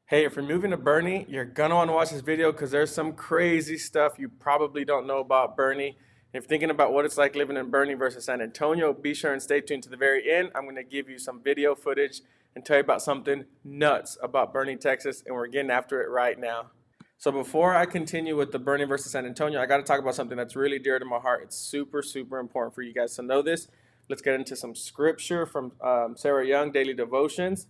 Hey, if you're moving to Boerne, you're gonna want to watch this video because there's some crazy stuff you probably don't know about Boerne. If you're thinking about what it's like living in Boerne versus San Antonio, be sure and stay tuned to the very end. I'm gonna give you some video footage and tell you about something nuts about Boerne, Texas, and we're getting after it right now. So before I continue with the Boerne versus San Antonio, I got to talk about something that's really dear to my heart. It's super, super important for you guys to know this. Let's get into some scripture from Sarah Young, Daily Devotions.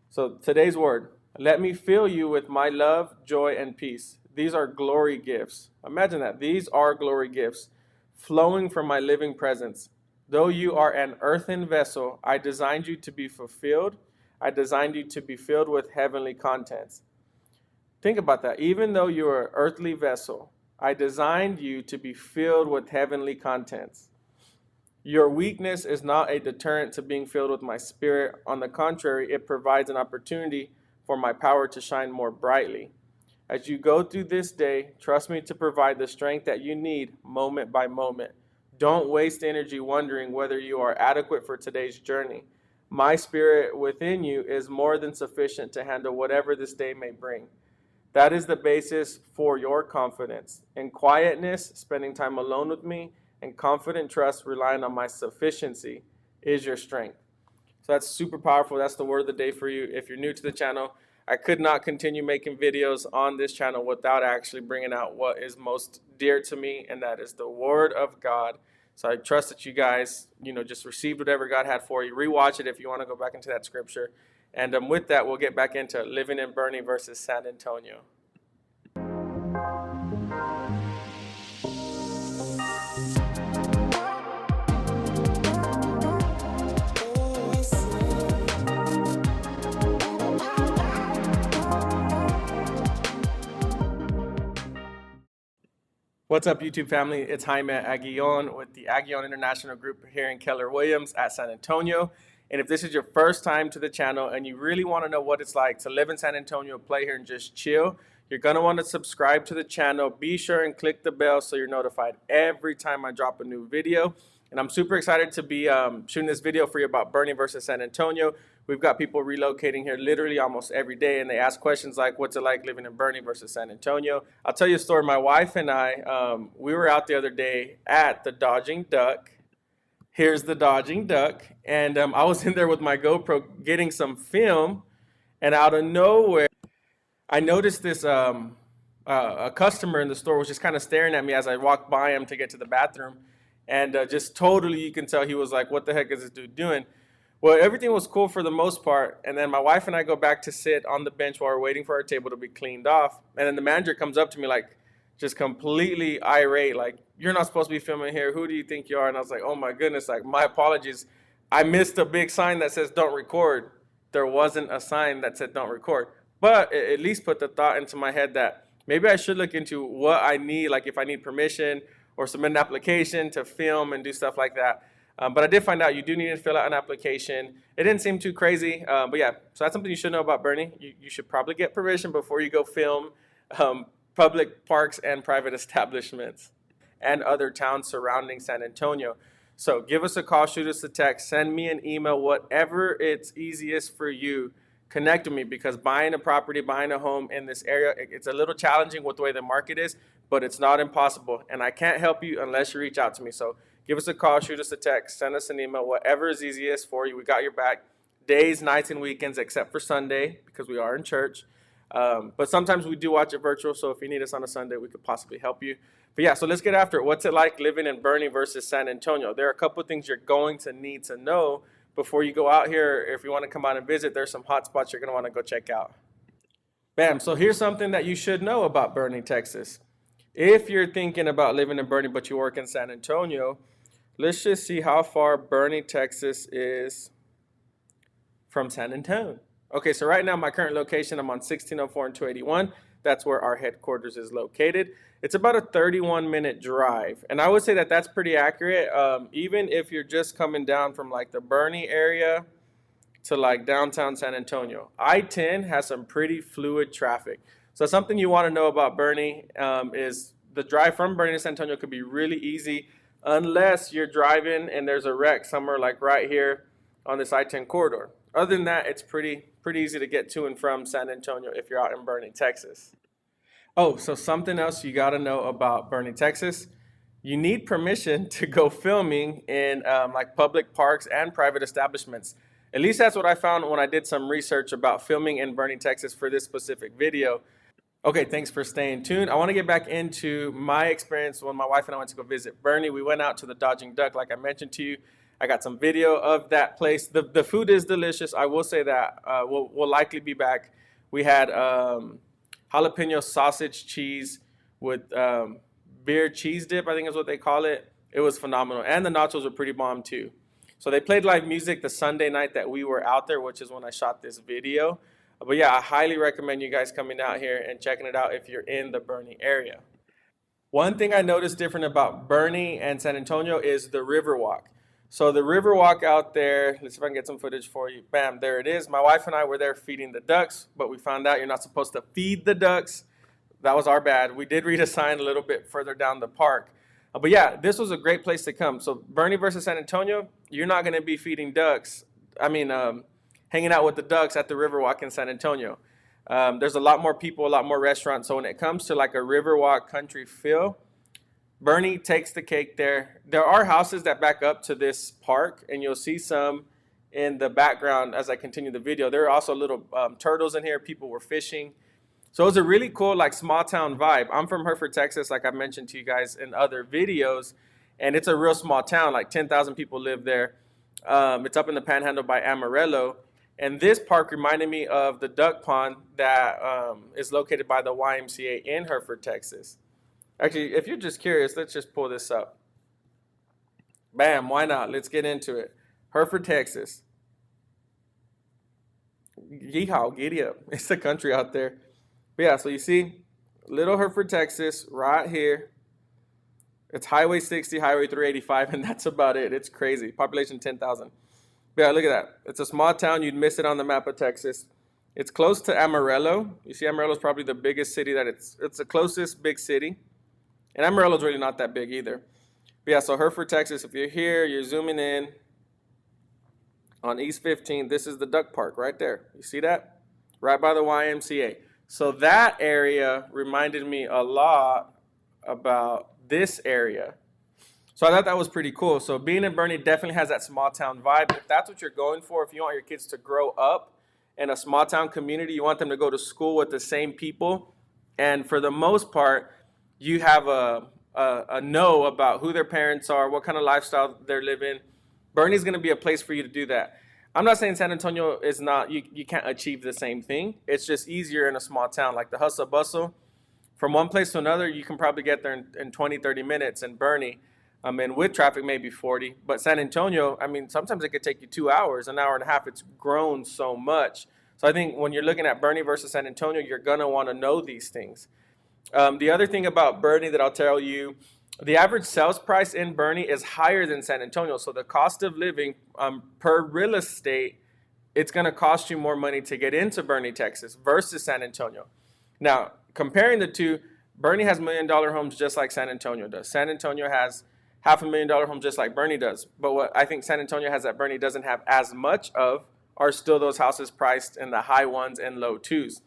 So today's word, let me fill you with my love, joy, and peace. These are glory gifts. Imagine that. These are glory gifts flowing from my living presence. Though you are an earthen vessel, I designed you to be fulfilled. I designed you to be filled with heavenly contents. Think about that. Even though you are an earthly vessel, I designed you to be filled with heavenly contents. Your weakness is not a deterrent to being filled with my spirit. On the contrary, it provides an opportunity for my power to shine more brightly. As you go through this day, trust me to provide the strength that you need moment by moment. Don't waste energy wondering whether you are adequate for today's journey. My spirit within you is more than sufficient to handle whatever this day may bring. That is the basis for your confidence. In quietness, spending time alone with me, and confident trust relying on my sufficiency is your strength. So that's super powerful. That's the word of the day for you. If you're new to the channel, I could not continue making videos on this channel without actually bringing out what is most dear to me, and that is the word of God. So I trust that you guys, just received whatever God had for you. Rewatch it if you want to go back into that scripture. And with that, we'll get back into living in Boerne versus San Antonio. What's up, YouTube family? It's Jaime Aguillon with the Aguillon International Group here in Keller Williams at San Antonio. And if this is your first time to the channel and you really want to know what it's like to live in San Antonio, play here, and just chill, you're going to want to subscribe to the channel. Be sure and click the bell so you're notified every time I drop a new video. And I'm super excited to be shooting this video for you about Boerne versus San Antonio. We've got people relocating here literally almost every day, and they ask questions like, what's it like living in Boerne versus San Antonio? I'll tell you a story. My wife and I, we were out the other day at the Dodging Duck. Here's the Dodging Duck. And I was in there with my GoPro getting some film, and out of nowhere, I noticed this a customer in the store was just kind of staring at me as I walked by him to get to the bathroom. And just totally, you can tell he was like, what the heck is this dude doing? Well, everything was cool for the most part. And then my wife and I go back to sit on the bench while we're waiting for our table to be cleaned off. And then the manager comes up to me like, just completely irate, like, you're not supposed to be filming here. Who do you think you are? And I was like, oh my goodness, like, my apologies. I missed a big sign that says don't record. There wasn't a sign that said don't record. But it at least put the thought into my head that maybe I should look into what I need, like if I need permission or submit an application to film and do stuff like that. But I did find out you do need to fill out an application. It didn't seem too crazy, but yeah, so that's something you should know about Boerne. You should probably get permission before you go film public parks and private establishments and other towns surrounding San Antonio. So give us a call, shoot us a text, send me an email, whatever it's easiest for you. Connect with me, because buying a property, buying a home in this area, it's a little challenging with the way the market is, but it's not impossible. And I can't help you unless you reach out to me. So give us a call, shoot us a text, send us an email, whatever is easiest for you. We got your back days, nights, and weekends, except for Sunday, because we are in church. But sometimes we do watch it virtual, so if you need us on a Sunday, we could possibly help you. But yeah, so let's get after it. What's it like living in Boerne versus San Antonio? There are a couple of things you're going to need to know before you go out here. If you want to come out and visit, there's some hot spots you're going to want to go check out. Bam, so here's something that you should know about Boerne, Texas. If you're thinking about living in Boerne but you work in San Antonio, let's just see how far Boerne, Texas is from San Antonio. Okay, so right now my current location, I'm on 1604 and 281. That's where our headquarters is located. It's about a 31-minute drive, and I would say that that's pretty accurate. Even if you're just coming down from like the Boerne area to like downtown San Antonio, I-10 has some pretty fluid traffic. So something you want to know about Boerne is the drive from Boerne to San Antonio could be really easy unless you're driving and there's a wreck somewhere like right here on this I-10 corridor. Other than that, it's pretty easy to get to and from San Antonio if you're out in Boerne, Texas. Oh, so something else you got to know about Boerne, Texas. You need permission to go filming in like public parks and private establishments. At least that's what I found when I did some research about filming in Boerne, Texas for this specific video. Okay, thanks for staying tuned. I want to get back into my experience when my wife and I went to go visit Boerne. We went out to the Dodging Duck, like I mentioned to you. I got some video of that place. The food is delicious. I will say that. We'll likely be back. We had jalapeno sausage cheese with beer cheese dip, I think is what they call it. It was phenomenal. And the nachos were pretty bomb too. So they played live music the Sunday night that we were out there, which is when I shot this video. But yeah, I highly recommend you guys coming out here and checking it out if you're in the Boerne area. One thing I noticed different about Boerne and San Antonio is the Riverwalk. So the Riverwalk out there, let's see if I can get some footage for you. Bam, there it is. My wife and I were there feeding the ducks, but we found out you're not supposed to feed the ducks. That was our bad. We did read a sign a little bit further down the park. But yeah, this was a great place to come. So Boerne versus San Antonio, you're not going to be feeding ducks. Hanging out with the ducks at the Riverwalk in San Antonio. There's a lot more people, a lot more restaurants. So when it comes to like a Riverwalk country feel, Boerne takes the cake there. There are houses that back up to this park, and you'll see some in the background as I continue the video. There are also little turtles in here. People were fishing. So it was a really cool, like, small town vibe. I'm from Hereford, Texas, like I mentioned to you guys in other videos, and it's a real small town. Like 10,000 people live there. It's up in the Panhandle by Amarillo. And this park reminded me of the duck pond that is located by the YMCA in Hereford, Texas. Actually, if you're just curious, let's just pull this up. Bam, why not? Let's get into it. Hereford, Texas. Yeehaw, giddy up. It's the country out there. But yeah, so you see, Little Hereford, Texas, right here. It's Highway 60, Highway 385, and that's about it. It's crazy. Population 10,000. Yeah, look at that. It's a small town. You'd miss it on the map of Texas. It's close to Amarillo. You see, Amarillo is probably the biggest city that it's the closest big city. And Amarillo's really not that big either. But yeah, so Hereford, Texas, if you're here, you're zooming in on East 15. This is the duck park right there. You see that? Right by the YMCA. So that area reminded me a lot about this area. So I thought that was pretty cool. So being in Boerne definitely has that small town vibe. If that's what you're going for, if you want your kids to grow up in a small town community, you want them to go to school with the same people, and for the most part, you have a know about who their parents are, what kind of lifestyle they're living. Boerne is going to be a place for you to do that. I'm not saying San Antonio is not, you can't achieve the same thing. It's just easier in a small town. Like the hustle bustle, from one place to another, you can probably get there in 20, 30 minutes in Boerne. And with traffic, maybe 40. But San Antonio, sometimes it could take you 2 hours, an hour and a half. It's grown so much. So I think when you're looking at Boerne versus San Antonio, you're going to want to know these things. The other thing about Boerne that I'll tell you, the average sales price in Boerne is higher than San Antonio. So the cost of living per real estate, it's going to cost you more money to get into Boerne, Texas versus San Antonio. Now, comparing the two, Boerne has $1 million homes just like San Antonio does. San Antonio has $500,000 homes just like Boerne does. But what I think San Antonio has that Boerne doesn't have as much of are still those houses priced in the high ones and low twos.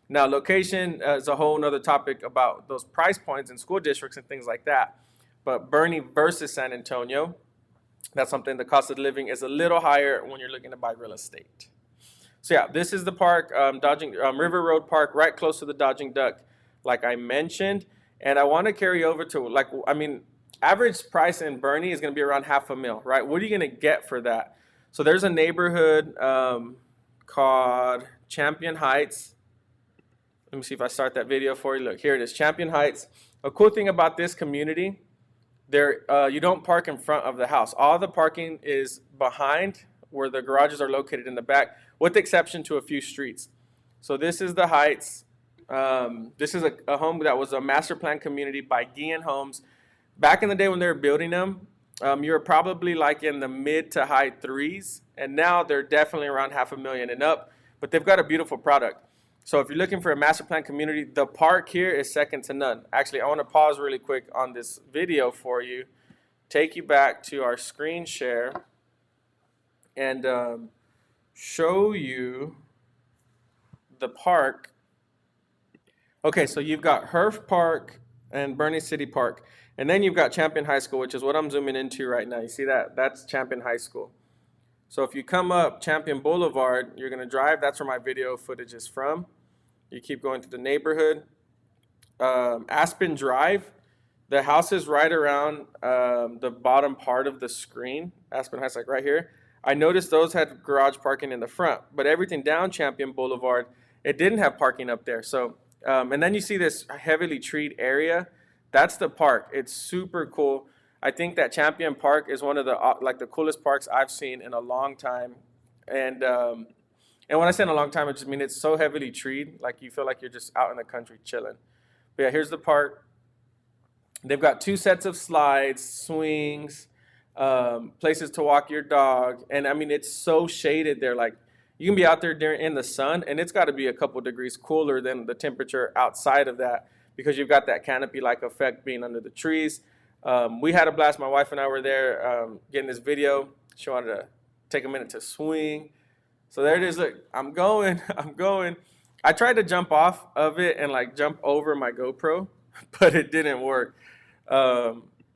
Now, location is a whole nother topic about those price points in school districts and things like that. But Boerne versus San Antonio, that's something, the cost of living is a little higher when you're looking to buy real estate. So yeah, this is the park, River Road Park, right close to the Dodging Duck, like I mentioned. And I want to carry over to, average price in Boerne is going to be around $500,000, right? What are you going to get for that? So there's a neighborhood called Champion Heights. Let me see if I start that video for you. Look, here it is, Champion Heights. A cool thing about this community, you don't park in front of the house. All the parking is behind where the garages are located in the back, with the exception to a few streets. So this is the Heights. This is a home that was a master plan community by Aguillon Homes. Back in the day when they were building them, you were probably like in the mid to high threes, and now they're definitely around $500,000 and up, but they've got a beautiful product. So if you're looking for a master plan community, the park here is second to none. Actually, I want to pause really quick on this video for you, take you back to our screen share, and show you the park. Okay, so you've got Herf Park and Boerne City Park. And then you've got Champion High School, which is what I'm zooming into right now. You see that? That's Champion High School. So if you come up Champion Boulevard, you're going to drive. That's where my video footage is from. You keep going to the neighborhood. Aspen Drive, the house is right around the bottom part of the screen. Aspen Heights, like right here. I noticed those had garage parking in the front, but everything down Champion Boulevard, it didn't have parking up there. So, and then you see this heavily treed area. That's the park. It's super cool. I think that Champion Park is one of the like the coolest parks I've seen in a long time. And when I say in a long time, I just mean it's so heavily treed, like you feel like you're just out in the country chilling. But yeah, here's the park. They've got 2 sets of slides, swings, places to walk your dog, and I mean it's so shaded there. Like you can be out there in the sun, and it's got to be a couple degrees cooler than the temperature outside of that because you've got that canopy-like effect being under the trees. We had a blast. My wife and I were there getting this video. She wanted to take a minute to swing. So there it is. Look, I'm going. I'm going. I tried to jump off of it and like jump over my GoPro, but it didn't work. I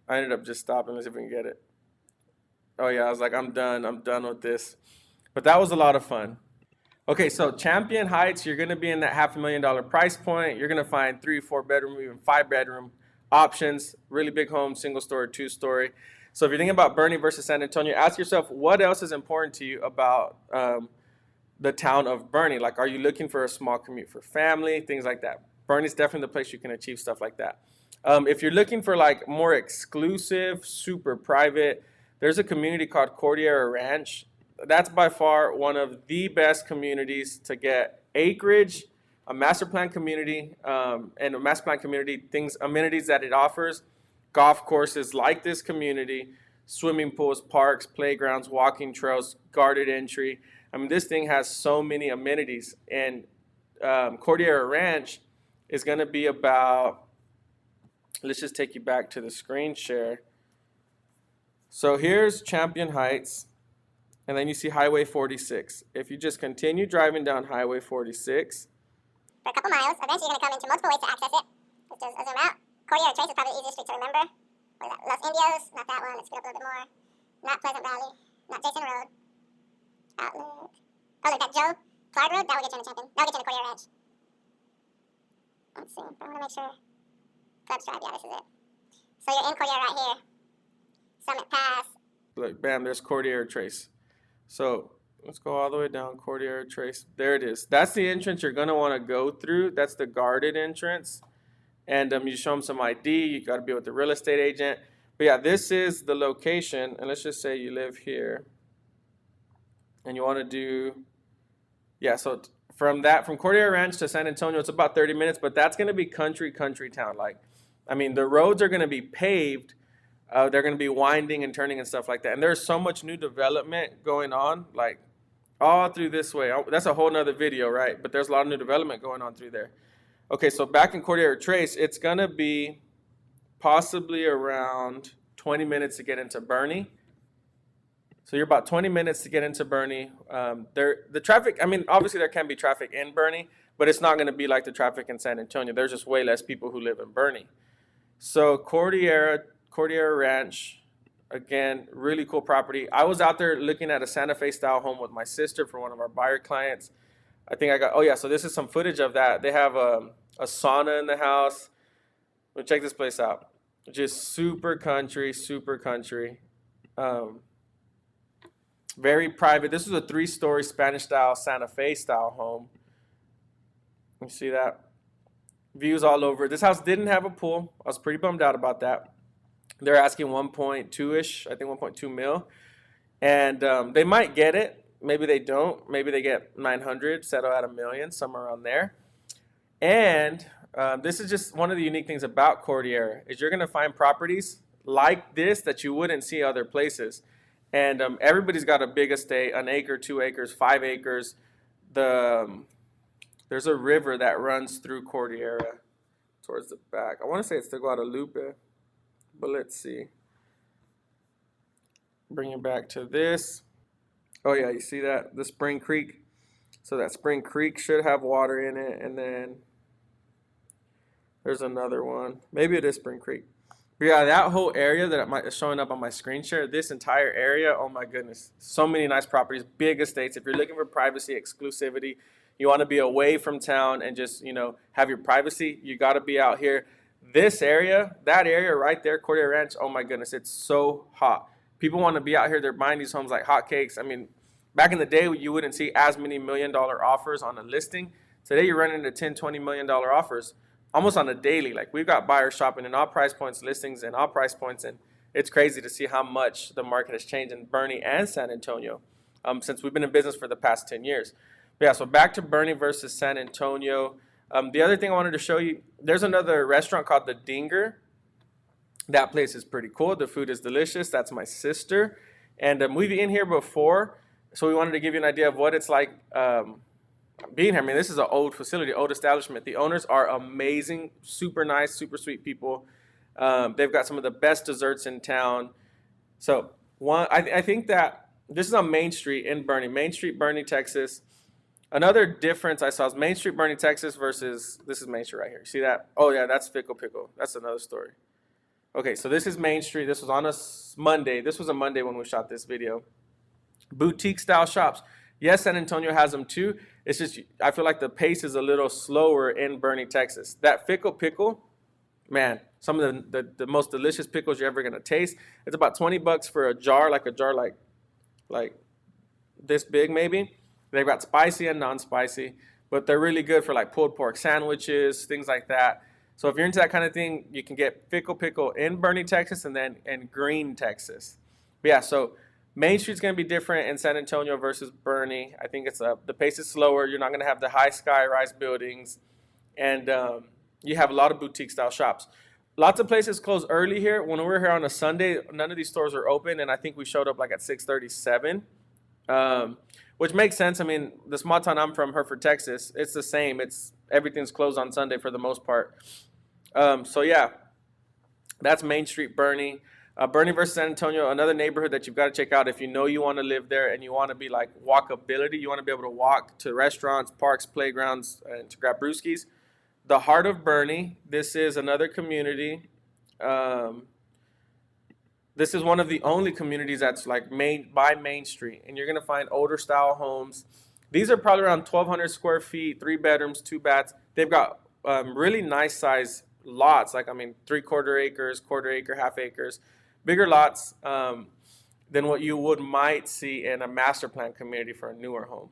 ended up just stopping. Let's see if we can get it. Oh yeah, I was like, I'm done. I'm done with this. But that was a lot of fun. Okay, so Champion Heights, you're gonna be in that $500,000 price point. You're gonna find 3, 4 bedroom, even 5 bedroom options. Really big homes, single story, 2-story. So if you're thinking about Boerne versus San Antonio, ask yourself what else is important to you about the town of Boerne. Like, are you looking for a small commute for family, things like that? Boerne is definitely the place you can achieve stuff like that. If you're looking for like more exclusive, super private, there's a community called Cordillera Ranch. That's by far one of the best communities to get acreage, a master plan community, and a master plan community things, amenities that it offers, golf courses like this community, swimming pools, parks, playgrounds, walking trails, guarded entry. I mean, this thing has so many amenities, and Cordillera Ranch is going to be about. Let's just take you back to the screen share. So here's Champion Heights, and then you see Highway 46. If you just continue driving down Highway 46 for a couple miles, eventually you're going to come into multiple ways to access it. Let's just zoom out. Cordillera Trace is probably the easiest street to remember. What is that? Los Indios, not that one. Let's speed up a little bit more. Not Pleasant Valley, not Jason Road. Outlet. Oh, look, that Joe Clark Road, that will get you in the Champion. That will get you in the Cordillera Ranch. Let's see, but I want to make sure. Clubs Drive, yeah, this is it. So you're in Cordillera right here. Summit Pass. Look, bam, there's Cordillera Trace. So let's go all the way down Cordillera Trace. There it is. That's the entrance you're going to want to go through. That's the guarded entrance. And you show them some ID. You got to be with the real estate agent. But yeah, this is the location. And let's just say you live here. And you want to do, yeah, so from Cordillera Ranch to San Antonio, it's about 30 minutes. But that's going to be country town. Like, I mean, the roads are going to be paved. They're going to be winding and turning and stuff like that. And there's so much new development going on, like all through this way. That's a whole nother video, right? But there's a lot of new development going on through there. Okay, so back in Cordillera Trace, it's going to be possibly around 20 minutes to get into Boerne. So you're about 20 minutes to get into Boerne. The traffic, I mean, obviously there can be traffic in Boerne, but it's not going to be like the traffic in San Antonio. There's just way less people who live in Boerne. So Cordillera Ranch, again, really cool property. I was out there looking at a Santa Fe style home with my sister for one of our buyer clients. I think I got, oh yeah, so this is some footage of that. They have a sauna in the house. But check this place out. Just super country. Very private. This was a 3-story Spanish style, Santa Fe style home. You see that? Views all over. This house didn't have a pool. I was pretty bummed out about that. They're asking 1.2-ish, I think 1.2 mil. And they might get it. Maybe they don't. Maybe they get 900, settle at $1 million, somewhere around there. And this is just one of the unique things about Cordillera is you're going to find properties like this that you wouldn't see other places. And everybody's got a big estate, an acre, 2 acres, 5 acres. There's a river that runs through Cordillera towards the back. I want to say it's the Guadalupe. But let's see. Bring it back to this. Oh yeah, you see that? The Spring Creek. So that Spring Creek should have water in it, and then there's another one. Maybe it is Spring Creek. But yeah, that whole area that is showing up on my screen share, this entire area, oh my goodness. So many nice properties, big estates. If you're looking for privacy, exclusivity, you want to be away from town and just, have your privacy, you got to be out here. This area, that area right there, Cordia Ranch, oh my goodness, it's so hot. People want to be out here. They're buying these homes like hotcakes. I mean, back in the day, you wouldn't see as many $1 million offers on a listing. Today, you're running into $10, $20 million offers almost on a daily. Like we've got buyers shopping in all price points, listings in all price points, and it's crazy to see how much the market has changed in Boerne and San Antonio since we've been in business for the past 10 years. But yeah, so back to Boerne versus San Antonio. The other thing I wanted to show you, there's another restaurant called the Dinger. That place is pretty cool. The food is delicious. That's my sister. And we've eaten here before, so we wanted to give you an idea of what it's like being here. I mean, this is an old facility, old establishment. The owners are amazing, super nice, super sweet people. They've got some of the best desserts in town. So I think that this is on Main Street in Boerne, Main Street, Boerne, Texas. Another difference I saw is Main Street, Boerne, Texas versus this is Main Street right here. See that? Oh yeah, that's Fickle Pickle. That's another story. Okay, so this is Main Street. This was on a Monday. This was a Monday when we shot this video. Boutique style shops. Yes, San Antonio has them too. It's just I feel like the pace is a little slower in Boerne, Texas. That Fickle Pickle, man, some of the most delicious pickles you're ever gonna taste. It's about $20 for a jar like this big maybe. They've got spicy and non-spicy, but they're really good for like pulled pork sandwiches, things like that. So if you're into that kind of thing, you can get Fickle Pickle in Boerne, Texas, and then in Green, Texas. But yeah, so Main Street's going to be different in San Antonio versus Boerne. I think the pace is slower. You're not going to have the high sky-rise buildings, and you have a lot of boutique-style shops. Lots of places close early here. When we were here on a Sunday, none of these stores are open, and I think we showed up like at 6:37, which makes sense. I mean, the small town I'm from, Hereford, Texas, it's the same. Everything's closed on Sunday for the most part. So yeah, that's Main Street, Boerne. Boerne versus San Antonio, another neighborhood that you've got to check out if you know you want to live there and you want to be like walkability. You want to be able to walk to restaurants, parks, playgrounds, and to grab brewskis. The heart of Boerne. This is another community. This is one of the only communities that's like by Main Street, and you're gonna find older style homes. These are probably around 1,200 square feet, 3 bedrooms, 2 baths. They've got really nice size lots, like I mean, 3/4 acres, quarter acre, half acres, bigger lots than what you might see in a master plan community for a newer home.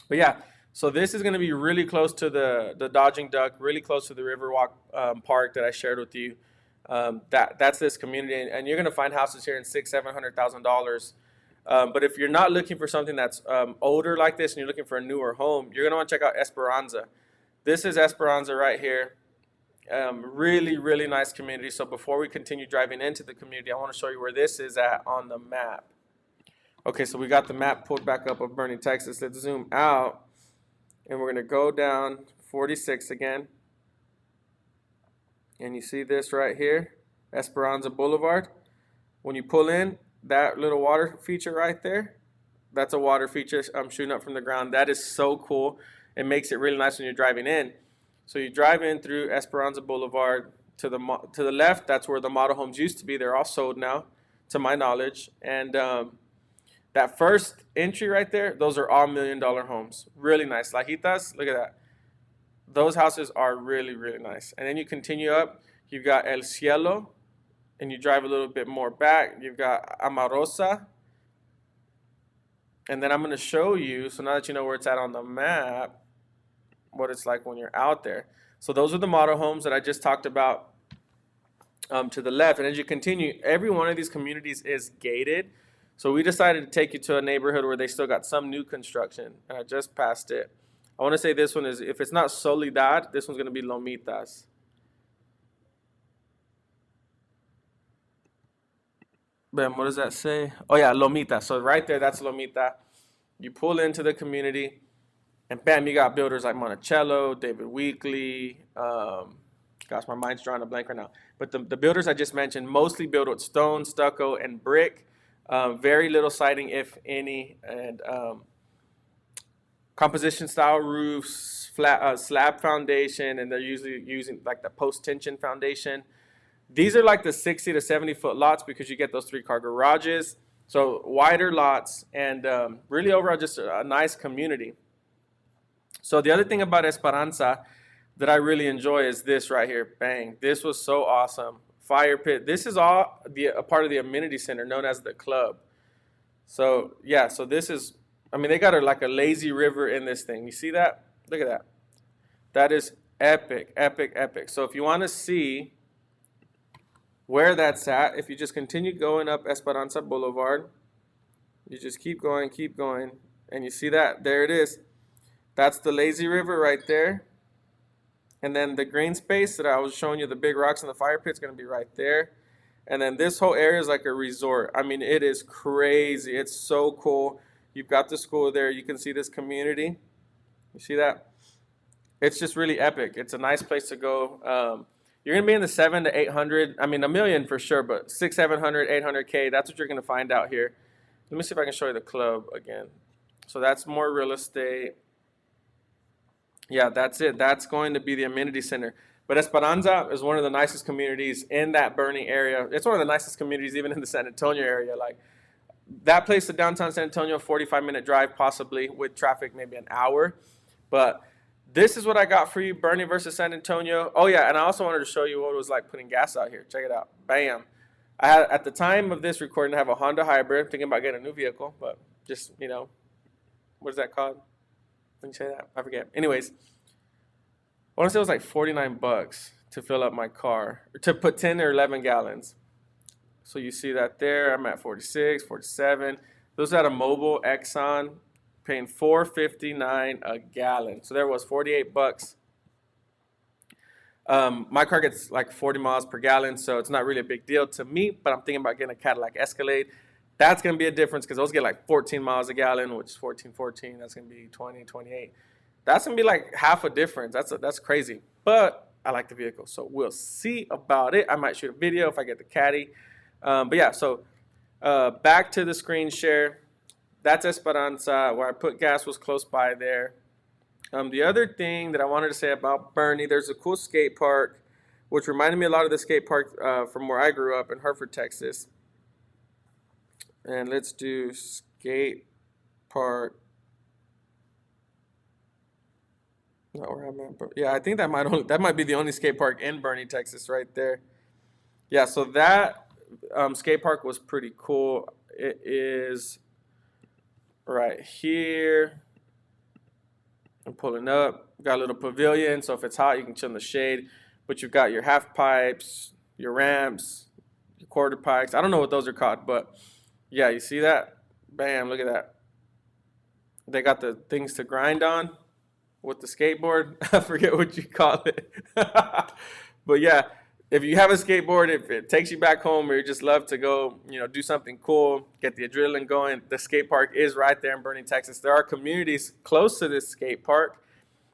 But yeah, so this is going to be really close to the Dodging Duck, really close to the Riverwalk park that I shared with you. That's this community, and you're going to find houses here in $600,000-$700,000. But if you're not looking for something that's older like this and you're looking for a newer home, you're going to want to check out Esperanza. This is Esperanza right here. Really, really nice community. So before we continue driving into the community, I want to show you where this is at on the map. Okay, so we got the map pulled back up of Boerne, Texas. Let's zoom out, and we're going to go down 46 again. And you see this right here, Esperanza Boulevard. When you pull in, that little water feature right there, that's a water feature shooting up from the ground. That is so cool. It makes it really nice when you're driving in. So you drive in through Esperanza Boulevard to the left. That's where the model homes used to be. They're all sold now, to my knowledge. And that first entry right there, those are all $1 million homes. Really nice. Lajitas, look at that. Those houses are really, really nice. And then you continue up. You've got El Cielo, and you drive a little bit more back. You've got Amarosa. And then I'm going to show you, so now that you know where it's at on the map, what it's like when you're out there. So those are the model homes that I just talked about to the left. And as you continue, every one of these communities is gated. So we decided to take you to a neighborhood where they still got some new construction. And I just passed it. I want to say this one is, if it's not Soledad, this one's going to be Lomitas. Bam, what does that say? Oh yeah, Lomita. So right there, that's Lomita. You pull into the community, and bam, you got builders like Monticello, David Weekley. Gosh, my mind's drawing a blank right now. But the builders I just mentioned mostly build with stone, stucco, and brick. Very little siding, if any, and composition style roofs, flat slab foundation, and they're usually using like the post tension foundation. These are like the 60 to 70 foot lots because you get those 3-car garages. So wider lots, and really overall just a nice community. So the other thing about Esperanza that I really enjoy is this right here. Bang. This was so awesome. Fire pit. This is all a part of the amenity center known as the club. So yeah, so this is, I mean, they got like a lazy river in this thing. You see that? Look at that. That is epic, epic, epic. So if you want to see where that's at, if you just continue going up Esperanza Boulevard, you just keep going, and you see that? There it is. That's the lazy river right there. And then the green space that I was showing you, the big rocks and the fire pit, is going to be right there. And then this whole area is like a resort. I mean, it is crazy. It's so cool. You've got the school there. You can see this community. You see that? It's just really epic. It's a nice place to go. You're going to be in the 7 to 800. I mean, a million for sure, but 600, 700, 800K. That's what you're going to find out here. Let me see if I can show you the club again. So that's more real estate. Yeah, that's it. That's going to be the amenity center. But Esperanza is one of the nicest communities in that Boerne area. It's one of the nicest communities even in the San Antonio area. Like that place to downtown San Antonio, 45-minute drive possibly, with traffic maybe an hour. But this is what I got for you, Boerne versus San Antonio. Oh yeah, and I also wanted to show you what it was like putting gas out here. Check it out. Bam. I had, at the time of this recording, I have a Honda Hybrid. I'm thinking about getting a new vehicle, but just, you know, what is that called? Let me say that. I forget. Anyways, I want to say it was like $49 to fill up my car, or to put 10 or 11 gallons. So you see that there. I'm at 46, 47. Those at a mobile Exxon, paying $4.59 a gallon. So there was $48. My car gets like 40 miles per gallon, so it's not really a big deal to me, but I'm thinking about getting a Cadillac Escalade. That's going to be a difference because those get like 14 miles a gallon, which is 14. That's going to be 20, 28. That's going to be like half a difference. That's crazy. But I like the vehicle, so we'll see about it. I might shoot a video if I get the Caddy. But yeah, so back to the screen share. That's Esperanza. Where I put gas was close by there. The other thing that I wanted to say about Boerne, there's a cool skate park, which reminded me a lot of the skate park from where I grew up in Hereford, Texas. And let's do skate park. Not where I'm at, but yeah, I think that might be the only skate park in Boerne, Texas, right there. Yeah, so that skate park was pretty cool. It is right here. I'm pulling up. Got a little pavilion, so if it's hot, you can chill in the shade. But you've got your half pipes, your ramps, your quarter pipes. I don't know what those are called, but yeah, you see that? Bam, look at that. They got the things to grind on with the skateboard. I forget what you call it. But yeah, if you have a skateboard, if it takes you back home or you just love to go, do something cool, get the adrenaline going, the skate park is right there in Boerne, Texas. There are communities close to this skate park.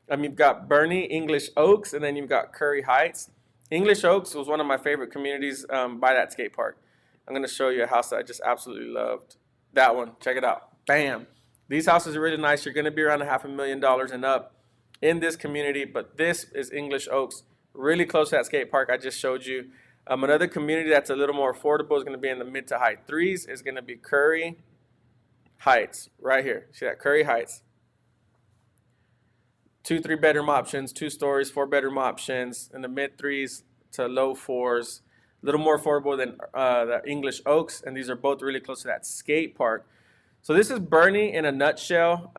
You've got Boerne, English Oaks, and then you've got Curry Heights. English Oaks was one of my favorite communities by that skate park. I'm going to show you a house that I just absolutely loved. That one. Check it out. Bam. These houses are really nice. You're going to be around $500,000 and up in this community, but this is English Oaks, really close to that skate park I just showed you. Another community that's a little more affordable is going to be in the mid to high threes is going to be Curry Heights, right here. See that? Curry Heights. 2 3-bedroom options, 2 stories, 4-bedroom options, in the mid threes to low fours. A little more affordable than the English Oaks, and these are both really close to that skate park. So this is Boerne in a nutshell.